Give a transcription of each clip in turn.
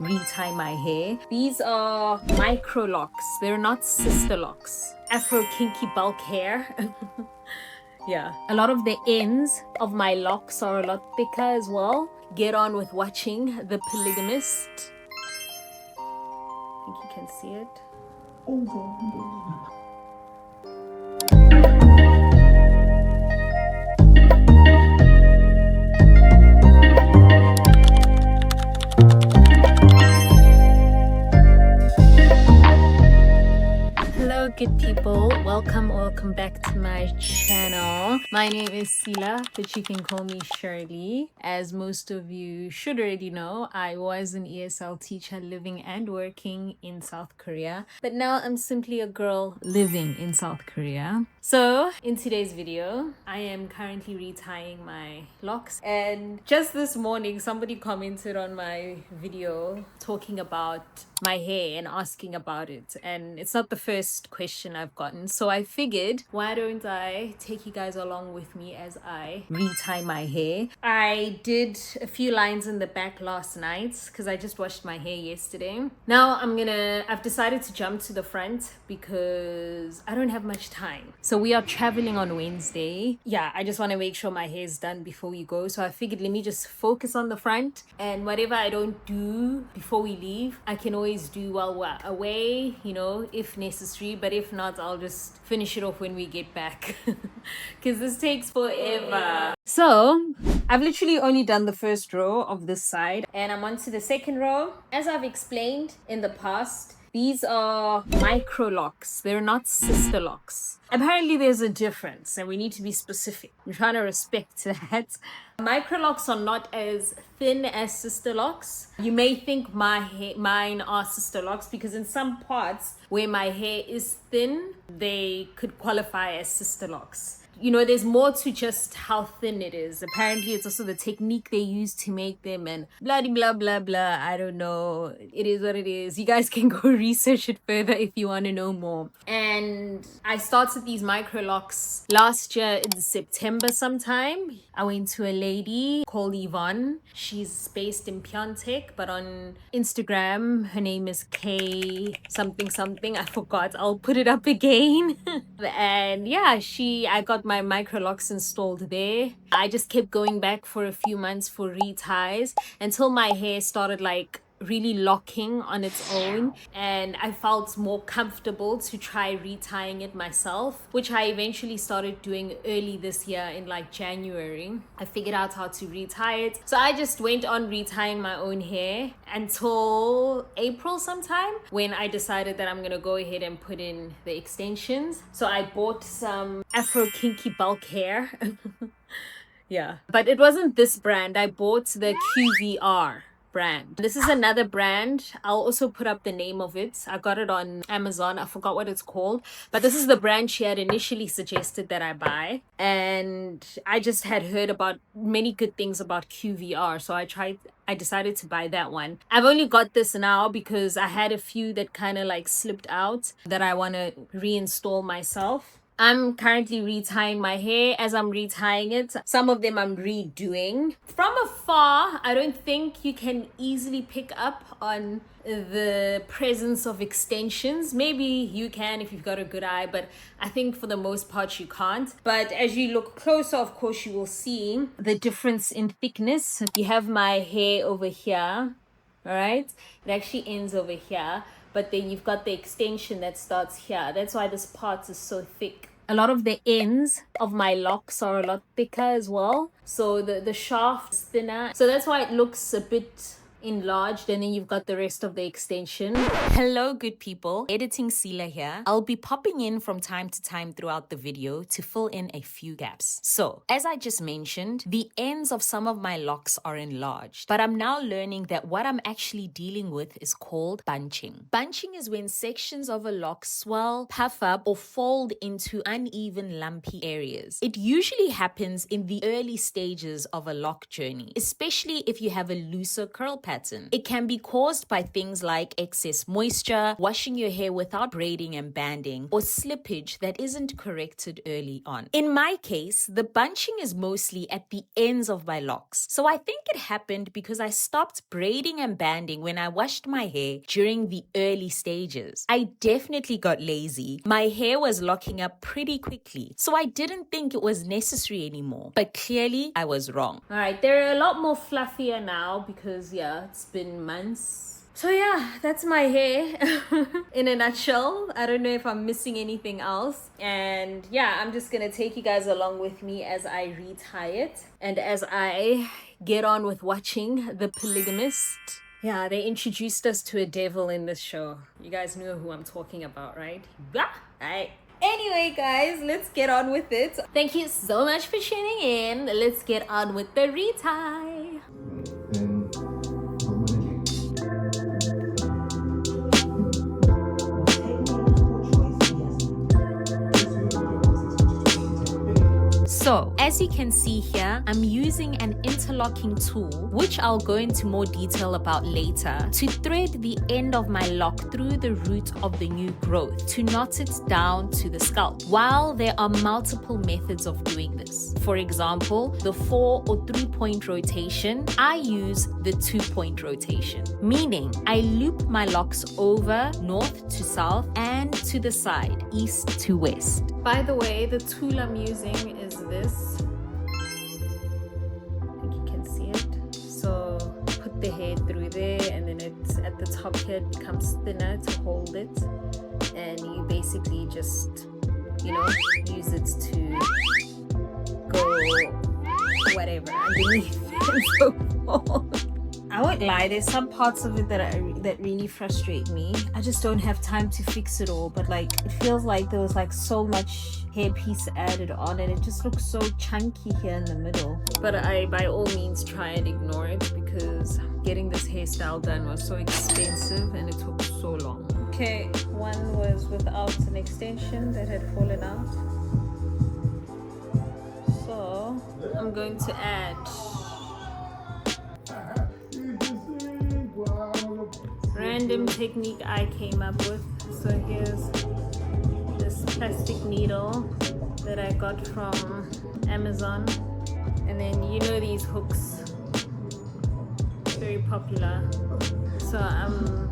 retie my hair. These are Microlocs. They're not sister locks. Afro kinky bulk hair. Yeah, a lot of the ends of my locks are a lot thicker as well. Get on with watching The Polygamist. I think you can see it. Hello good people, welcome back to my channel. My name is Sila, but you can call me Shirley. As most of you should already know, I was an ESL teacher living and working in South Korea, but now I'm simply a girl living in South Korea. So in today's video, I am currently retying my locks, and just this morning somebody commented on my video talking about my hair and asking about it, and it's not the first question I've gotten, so I figured why don't I take you guys along with me as I retie my hair. I did a few lines in the back last night because I just washed my hair yesterday. Now I've decided to jump to the front because I don't have much time. So we are traveling on Wednesday. Yeah, I just want to make sure my hair is done before we go, so I figured let me just focus on the front, and whatever I don't do before we leave I can always do while we're away, you know, if necessary, but if not, I'll just finish it off when we get back because this takes forever. So I've literally only done the first row of this side and I'm on to the second row. As I've explained in the past, these are Microlocs. They're not sister locks. Apparently there's a difference and we need to be specific. I'm trying to respect that. Microlocks are not as thin as sister locks. You may think mine are sister locks because in some parts where my hair is thin, they could qualify as sister locks. You know, there's more to just how thin it is. Apparently, it's also the technique they use to make them and blah, blah, blah, blah. I don't know. It is what it is. You guys can go research it further if you want to know more. And I started these Microlocs last year in September sometime. I went to a lady called Yvonne. She's based in Pyeongtaek, but on Instagram, her name is K something something. I forgot. I'll put it up again. And yeah, I got my Microlocs installed there. I just kept going back for a few months for reties until my hair started like really locking on its own and I felt more comfortable to try retying it myself, which I eventually started doing early this year in like January. I figured out how to retie it, so I just went on retying my own hair until April sometime when I decided that I'm gonna go ahead and put in the extensions. So I bought some Afro kinky bulk hair. Yeah, but it wasn't this brand. I bought the QVR brand. This is another brand. I'll also put up the name of it. I got it on Amazon. I forgot what it's called, but this is the brand she had initially suggested that I buy, and I just had heard about many good things about QVR, so I decided to buy that one. I've only got this now because I had a few that kind of like slipped out that I want to reinstall myself. I'm currently retying my hair. As I'm retying it, some of them I'm redoing. From afar, I don't think you can easily pick up on the presence of extensions. Maybe you can if you've got a good eye, but I think for the most part you can't. But as you look closer, of course, you will see the difference in thickness. You have my hair over here, all right? It actually ends over here, but then you've got the extension that starts here. That's why this part is so thick. A lot of the ends of my locks are a lot thicker as well, so the shaft is thinner, so that's why it looks a bit enlarged, and then you've got the rest of the extension. Hello good people, editing Sila here. I'll be popping in from time to time throughout the video to fill in a few gaps. So as I just mentioned, the ends of some of my locks are enlarged, but I'm now learning that what I'm actually dealing with is called bunching. Bunching is when sections of a lock swell, puff up, or fold into uneven lumpy areas. It usually happens in the early stages of a lock journey, especially if you have a looser curl pattern pattern. It can be caused by things like excess moisture, washing your hair without braiding and banding, or slippage that isn't corrected early on. In my case, the bunching is mostly at the ends of my locks. So I think it happened because I stopped braiding and banding when I washed my hair during the early stages. I definitely got lazy. My hair was locking up pretty quickly, so I didn't think it was necessary anymore. But clearly, I was wrong. All right, they're a lot more fluffier now because, yeah, it's been months. So yeah, that's my hair in a nutshell. I don't know if I'm missing anything else. And yeah, I'm just gonna take you guys along with me as I retie it and as I get on with watching The Polygamist. Yeah, they introduced us to a devil in this show. You guys know who I'm talking about, right? Yeah. All right. Anyway, guys, let's get on with it. Thank you so much for tuning in. Let's get on with the retie. So, as you can see here, I'm using an interlocking tool, which I'll go into more detail about later, to thread the end of my lock through the root of the new growth to knot it down to the scalp. While there are multiple methods of doing this, for example, the 4 or 3-point rotation, I use the 2-point rotation, meaning I loop my locks over north to south and to the side, east to west. By the way, the tool I'm using is this. I think you can see it. So put the hair through there, and then it's at the top here, it becomes thinner to hold it. And you basically just, use it to go whatever underneath and so forth. I won't lie, there's some parts of it that really frustrate me. I just don't have time to fix it all, but it feels like there was so much hair piece added on, and it just looks so chunky here in the middle. But I by all means try and ignore it because getting this hairstyle done was so expensive and it took so long. Okay, one was without an extension that had fallen out. So I'm going to add random technique I came up with. So here's this plastic needle that I got from Amazon, and then these hooks, very popular. So I'm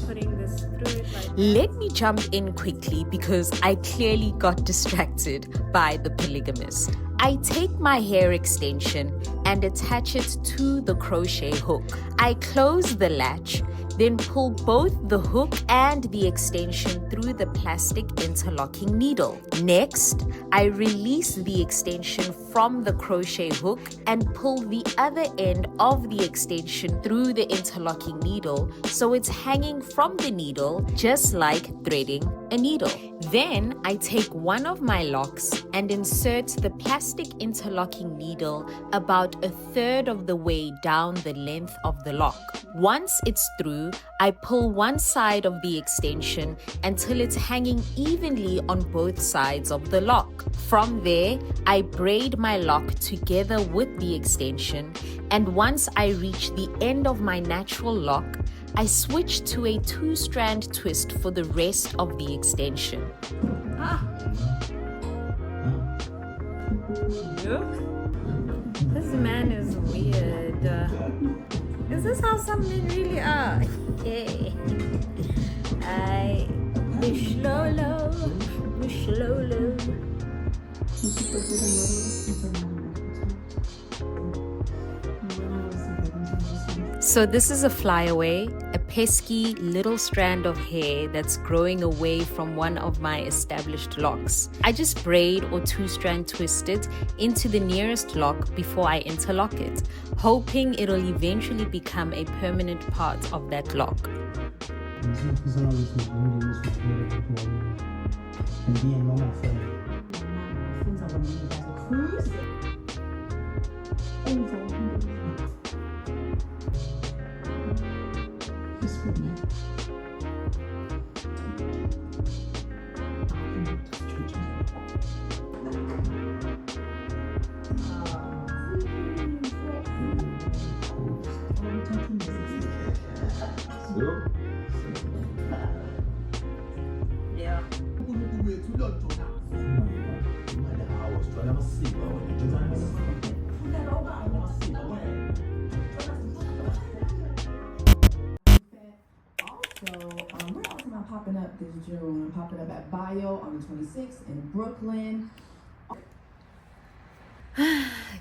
putting this through it like that. Let me jump in quickly because I clearly got distracted by The Polygamist. I take my hair extension and attach it to the crochet hook. I close the latch, then pull both the hook and the extension through the plastic interlocking needle. Next, I release the extension from the crochet hook and pull the other end of the extension through the interlocking needle so it's hanging from the needle just like threading a needle. Then I take one of my locks and insert the plastic interlocking needle about 1/3 of the way down the length of the lock. Once it's through, I pull one side of the extension until it's hanging evenly on both sides of the lock. From there, I braid my lock together with the extension, and once I reach the end of my natural lock, I switch to a 2-strand twist for the rest of the extension. Look, this man is weird. Is this how some men really are? Yeah. I wish Lolo, wish Lolo. So this is a flyaway, a pesky little strand of hair that's growing away from one of my established locks. I just braid or 2-strand twist it into the nearest lock before I interlock it, hoping it'll eventually become a permanent part of that lock. Yeah. Where else am I popping up this June? I'm popping up at Bio on the 26th in Brooklyn.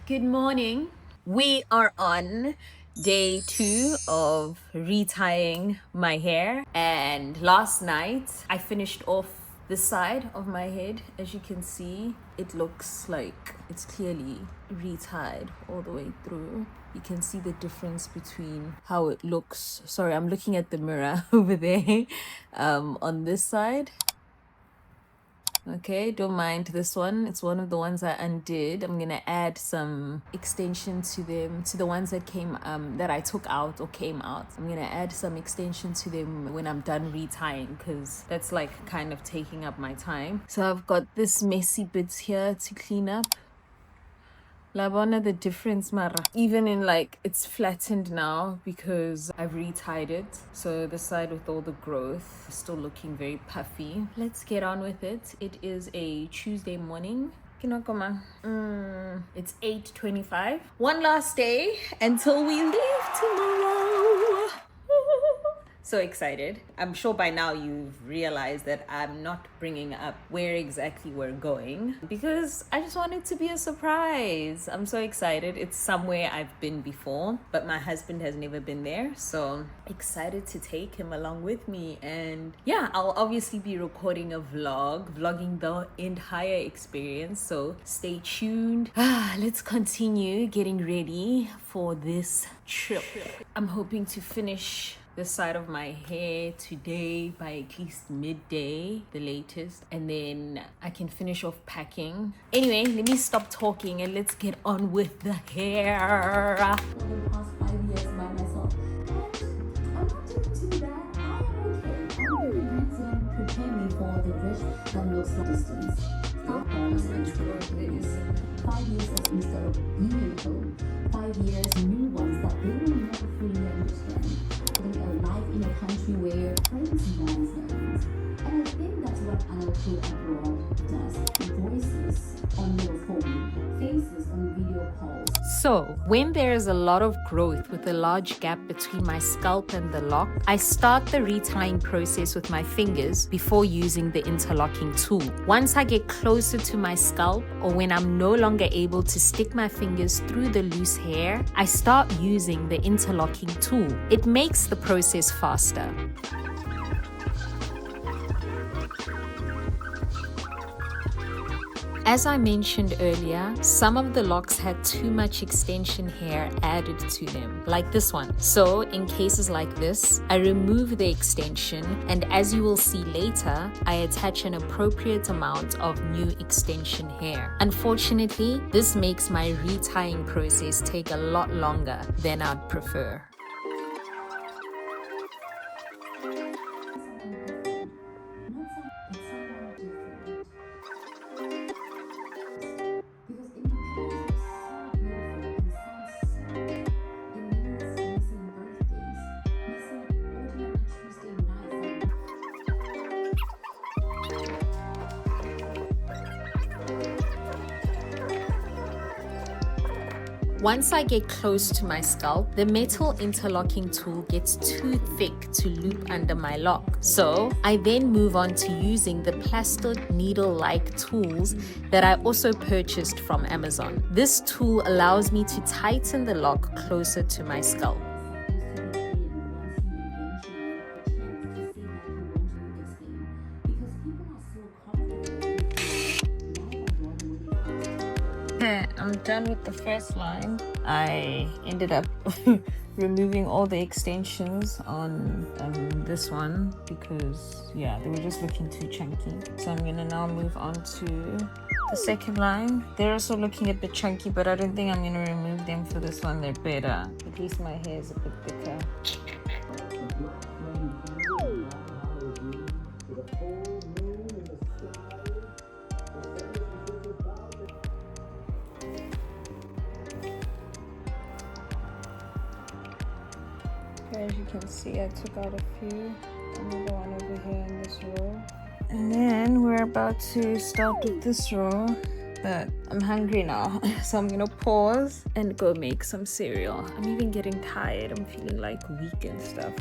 Good morning. We are on day 2 of retying my hair, and last night I finished off this side of my head. As you can see, it looks like it's clearly retied all the way through. You can see the difference between how it looks. Sorry, I'm looking at the mirror over there on this side. Okay, don't mind this one. It's one of the ones I undid. I'm gonna add some extension to them, to the ones that came that I took out or came out. I'm gonna add some extension to them when I'm done retying, because that's like kind of taking up my time. So I've got this messy bits here to clean up. Labona, the difference, Mara. Even in like, it's flattened now because I've retied it. So the side with all the growth is still looking very puffy. Let's get on with it. It is a Tuesday morning. It's 8:25. One last day until we leave tomorrow. So excited. I'm sure by now you've realized that I'm not bringing up where exactly we're going because I just want it to be a surprise. I'm so excited. It's somewhere I've been before, but my husband has never been there. So excited to take him along with me. And yeah, I'll obviously be recording a vlogging the entire experience. So stay tuned. Let's continue getting ready for this trip. I'm hoping to finish this side of my hair today by at least midday, the latest, and then I can finish off packing. Anyway, let me stop talking and let's get on with the hair. For the past 5 years by myself, and I'm not doing too bad. I am okay. I'm very confident. Prepare me for the risk that looks like distance. Stop always in 5 years of instead of being at home. 5 years new ones that they will never fully understand. Living a life in a country where friends nonsense. And I think that's what adulthood abroad does. Voices on your phone, faces on video calls. So, when there is a lot of growth with a large gap between my scalp and the lock, I start the retying process with my fingers before using the interlocking tool. Once I get closer to my scalp, or when I'm no longer able to stick my fingers through the loose hair, I start using the interlocking tool. It makes the process faster. As I mentioned earlier, some of the locks had too much extension hair added to them, like this one. So in cases like this, I remove the extension, and as you will see later, I attach an appropriate amount of new extension hair. Unfortunately, this makes my retying process take a lot longer than I'd prefer. Once I get close to my scalp, the metal interlocking tool gets too thick to loop under my lock. So I then move on to using the plastic needle-like tools that I also purchased from Amazon. This tool allows me to tighten the lock closer to my scalp. I'm done with the first line. I ended up removing all the extensions on this one because yeah, they were just looking too chunky. So I'm gonna now move on to the second line. They're also looking a bit chunky, but I don't think I'm gonna remove them for this one. They're better. At least my hair is a bit thicker. As you can see, I took out a few. Another one over here in this row. And then we're about to start with this row. But I'm hungry now, so I'm gonna pause and go make some cereal. I'm even getting tired. I'm feeling like weak and stuff.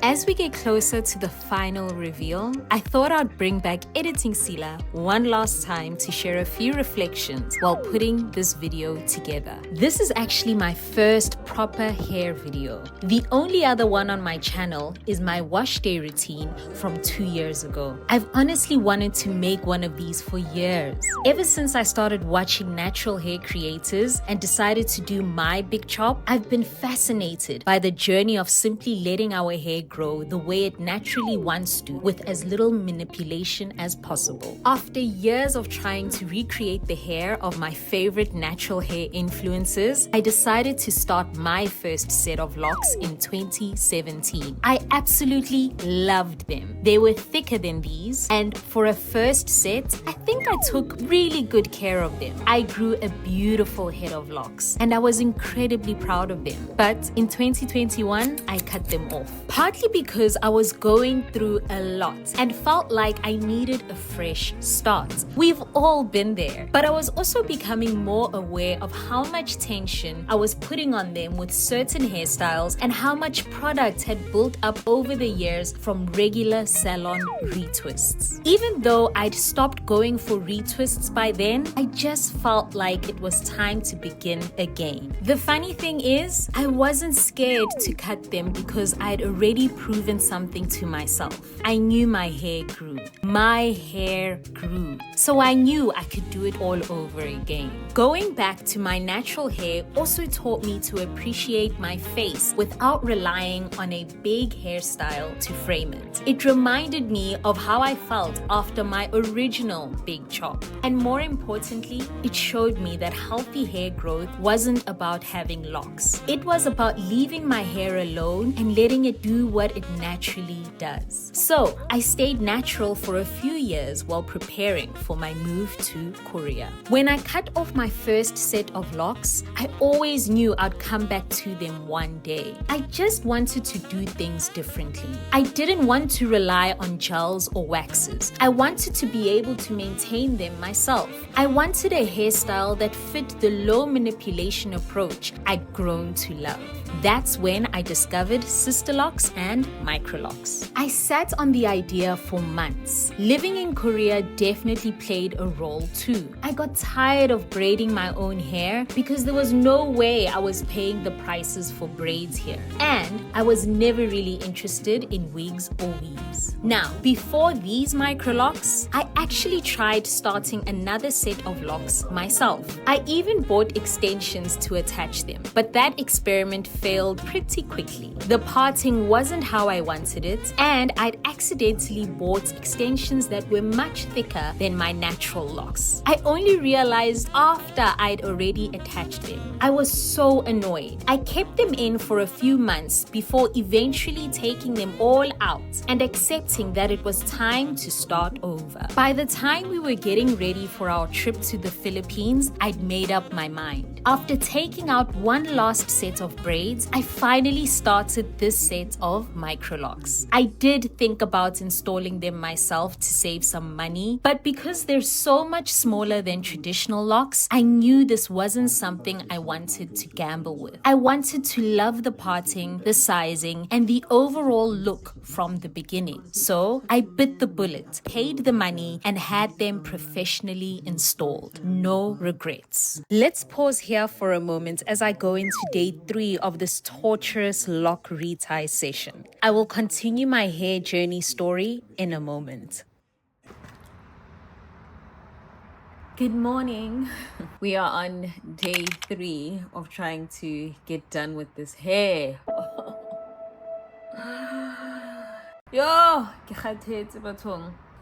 As we get closer to the final reveal, I thought I'd bring back Editing Sila one last time to share a few reflections while putting this video together. This is actually my first proper hair video. The only other one on my channel is my wash day routine from 2 years ago. I've honestly wanted to make one of these for years. Ever since I started watching natural hair creators and decided to do my big chop, I've been fascinated by the journey of simply letting our hair grow the way it naturally wants to with as little manipulation as possible. After years of trying to recreate the hair of my favorite natural hair influencers, I decided to start my first set of locks in 2017. I absolutely loved them. They were thicker than these, and for a first set, I think I took really good care of them. I grew a beautiful head of locks, and I was incredibly proud of them. But in 2021, I cut them off. Partly because I was going through a lot and felt like I needed a fresh start. We've all been there. But I was also becoming more aware of how much tension I was putting on them with certain hairstyles and how much product had built up over the years from regular salon retwists. Even though I'd stopped going for retwists by then, I just felt like it was time to begin again. The funny thing is, I wasn't scared to cut them because I'd already proven something to myself. I knew my hair grew. My hair grew. So I knew I could do it all over again. Going back to my natural hair also taught me to appreciate my face without relying on a big hairstyle to frame it. It reminded me of how I felt after my original big chop. And more importantly, it showed me that healthy hair growth wasn't about having locks. It was about leaving my hair alone and letting it do what it naturally does. So I stayed natural for a few years while preparing for my move to Korea. When I cut off my first set of locks, I always knew I'd come back to them one day. I just wanted to do things differently. I didn't want to rely on gels or waxes. I wanted to be able to maintain them myself. I wanted a hairstyle that fit the low manipulation approach I'd grown to love. That's when I discovered sister locks and microlocks. I sat on the idea for months. Living in Korea definitely played a role too. I got tired of braiding my own hair because there was no way I was paying the prices for braids here. And I was never really interested in wigs or weaves. Now, before these microlocks, I actually tried starting another set of locks myself. I even bought extensions to attach them, but that experiment failed pretty quickly. The parting wasn't how I wanted it, and I'd accidentally bought extensions that were much thicker than my natural locks. I only realized after I'd already attached them. I was so annoyed. I kept them in for a few months before eventually taking them all out and accepting that it was time to start over. By the time we were getting ready for our trip to the Philippines, I'd made up my mind. After taking out one last set of braids, I finally started this set of microlocks. I did think about installing them myself to save some money, but because they're so much smaller than traditional locks, I knew this wasn't something I wanted to gamble with. I wanted to love the parting, the sizing, and the overall look from the beginning. So I bit the bullet, paid the money, and had them professionally installed. No regrets. Let's pause here for a moment as I go into day 3 of this torturous lock retie session. I will continue my hair journey story in a moment. Good morning. We are on day 3 of trying to get done with this hair. Yo,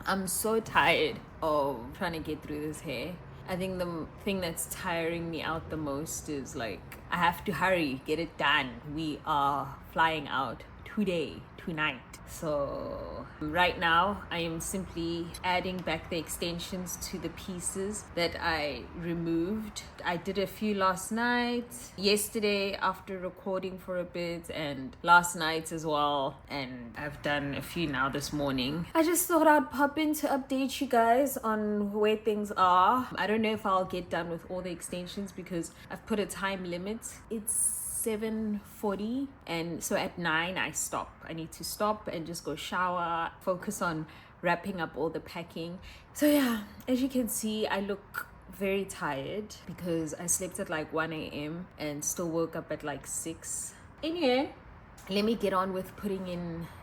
I'm so tired of trying to get through this hair. I think the thing that's tiring me out the most is like I have to hurry, get it done. We are flying out tonight. So right now I am simply adding back the extensions to the pieces that I removed. I did a few last night, yesterday after recording for a bit, and last night as well, and I've done a few now this morning. I just thought I'd pop in to update you guys on where things are. I don't know if I'll get done with all the extensions because I've put a time limit. It's 7:40, and so at 9 I stop. I need to stop and just go shower, focus on wrapping up all the packing. So yeah, as you can see, I look very tired because I slept at like 1 a.m. and still woke up at like 6. Anyway, let me get on with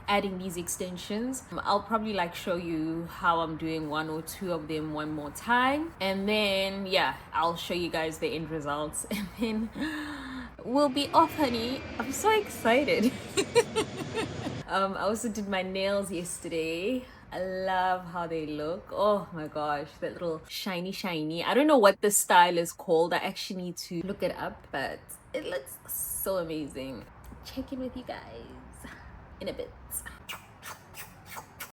adding these extensions. I'll probably like show you how I'm doing 1 or 2 of them one more time, and then yeah, I'll show you guys the end results, and then we'll be off, honey. I'm so excited. I also did my nails yesterday. I love how they look. Oh my gosh, that little shiny. I don't know what this style is called. I actually need to look it up, but it looks so amazing. Check in with you guys in a bit.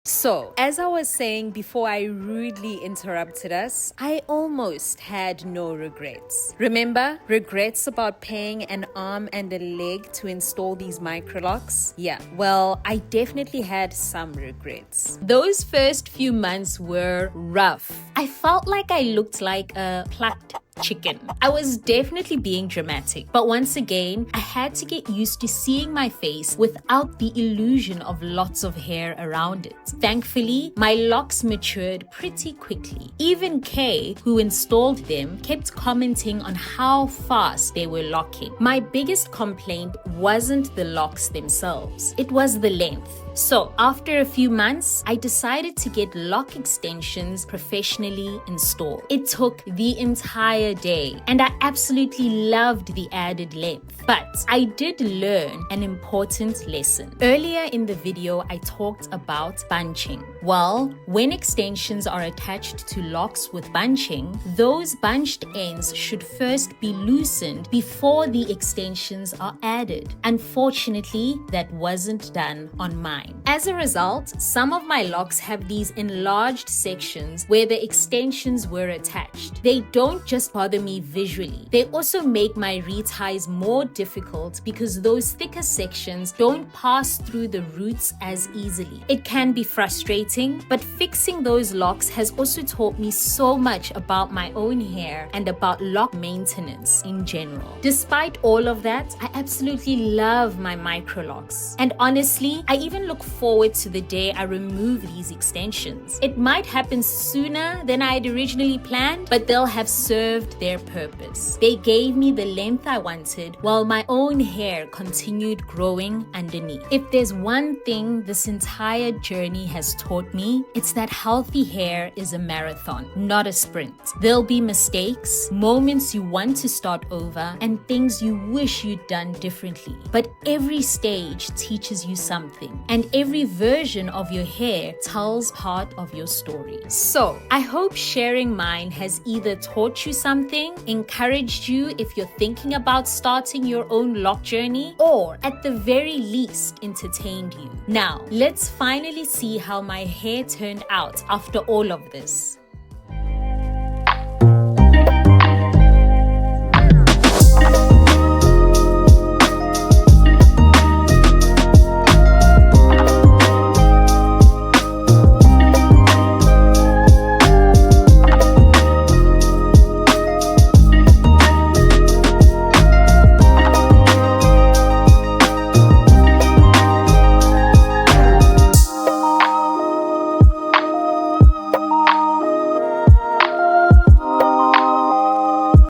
So, as I was saying before I rudely interrupted us, I almost had no regrets. Remember, regrets about paying an arm and a leg to install these Microlocs? Yeah, well, I definitely had some regrets. Those first few months were rough. I felt like I looked like a plucked chicken. I was definitely being dramatic, but once again, I had to get used to seeing my face without the illusion of lots of hair around it. Thankfully, my locks matured pretty quickly. Even Kay, who installed them, kept commenting on how fast they were locking. My biggest complaint wasn't the locks themselves, it was the length. So, after a few months, I decided to get lock extensions professionally installed. It took the entire day, and I absolutely loved the added length. But I did learn an important lesson. Earlier in the video, I talked about bunching. Well, when extensions are attached to locks with bunching, those bunched ends should first be loosened before the extensions are added. Unfortunately, that wasn't done on mine. As a result, some of my locks have these enlarged sections where the extensions were attached. They don't just bother me visually, they also make my reties more difficult because those thicker sections don't pass through the roots as easily. It can be frustrating, but fixing those locks has also taught me so much about my own hair and about lock maintenance in general. Despite all of that, I absolutely love my Microlocs. And honestly, I even look forward to the day I remove these extensions. It might happen sooner than I had originally planned, but they'll have served their purpose. They gave me the length I wanted while my own hair continued growing underneath. If there's one thing this entire journey has taught me, it's that healthy hair is a marathon, not a sprint. There'll be mistakes, moments you want to start over, and things you wish you'd done differently. But every stage teaches you something, and every version of your hair tells part of your story. So, I hope sharing mine has either taught you something, encouraged you if you're thinking about starting your own lock journey, or at the very least entertained you. Now, let's finally see how my hair turned out after all of this.